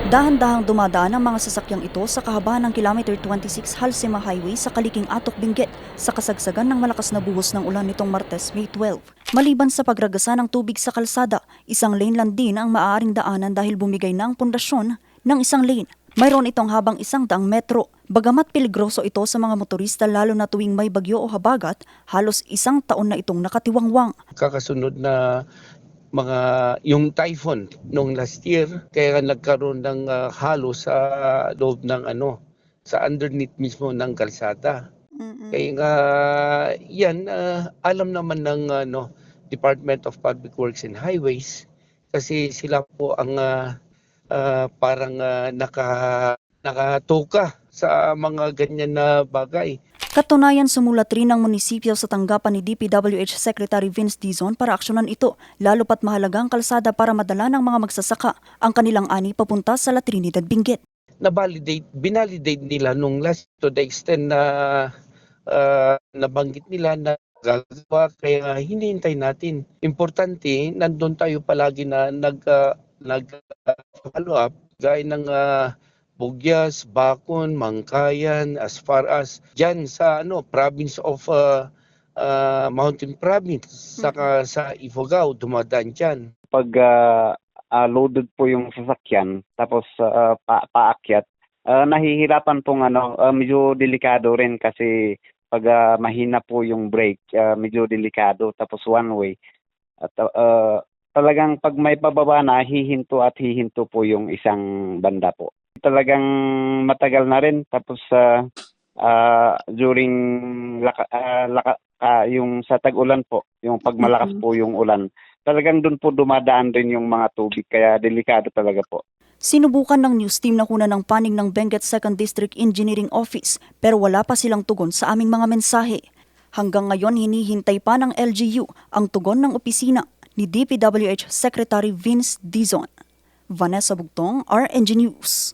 Dahan-dahang dumadaan ang mga sasakyang ito sa kahabaan ng kilometer 26 Halsema Highway sa Kaliking Atok, Benguet sa kasagsagan ng malakas na buhos ng ulan nitong Martes, May 12. Maliban sa pagragasa ng tubig sa kalsada, isang lane lang din ang maaaring daanan dahil bumigay na ang pundasyon ng isang lane. Mayroon itong habang 100 metro. Bagamat peligroso ito sa mga motorista lalo na tuwing may bagyo o habagat, halos 1 taon na itong nakatiwangwang. Kakasunod na mga yung typhoon nung last year, kaya nagkaroon ng halo sa loob ng sa underneath mismo ng kalsada. Kaya nga yan alam naman ng Department of Public Works and Highways kasi sila po ang parang nakatuka sa mga ganyan na bagay. Katunayan, sumulat rin ng munisipyo sa tanggapan ni DPWH Secretary Vince Dizon para aksyonan ito, lalo pat mahalaga ang kalsada para madala ng mga magsasaka ang kanilang ani papunta sa La Trinidad, Benguet. Binalidate nila nung last to the extent na nabanggit nila na gagawa, kaya hinihintay natin. Importante, nandun tayo palagi na nag-follow up, gaya ng Bugyas, Bacon, Mangkayan, as far as dyan sa province of Mountain Province, saka sa Ifugao, dumadaan dyan. Pag loaded po yung sasakyan, tapos paakyat, nahihirapan pong medyo delikado rin kasi pag mahina po yung brake, medyo delikado, tapos one way. At talagang pag may pababa na, hihinto po yung isang banda po. Talagang matagal na rin, tapos during yung sa tag-ulan po, yung pagmalakas po yung ulan, talagang doon po dumadaan din yung mga tubig, kaya delikado talaga po. Sinubukan ng news team na kunan ng panig ng Benguet 2nd District Engineering Office pero wala pa silang tugon sa aming mga mensahe. Hanggang ngayon hinihintay pa ng LGU ang tugon ng opisina ni DPWH Secretary Vince Dizon. Vanessa Bugtong, RNG News.